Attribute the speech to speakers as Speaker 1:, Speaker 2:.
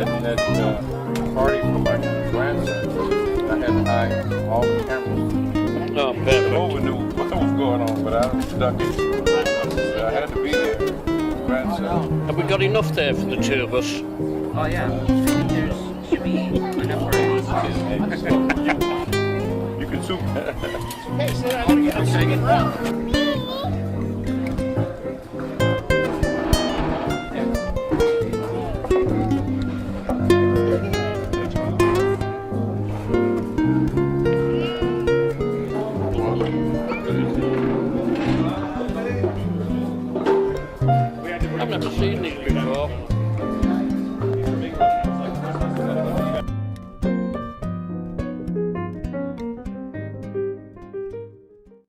Speaker 1: that party for my grandson, I had to hide all the cameras.
Speaker 2: Oh, perfect.
Speaker 1: Over knew what was going on, but I stuck it. So I had to be there. Grandson.
Speaker 2: Have we got enough there for the two of us?
Speaker 3: Oh yeah, there should be enough for
Speaker 1: You can soup.
Speaker 4: Hey, so I'm gonna get a second round.
Speaker 2: I've never seen these before.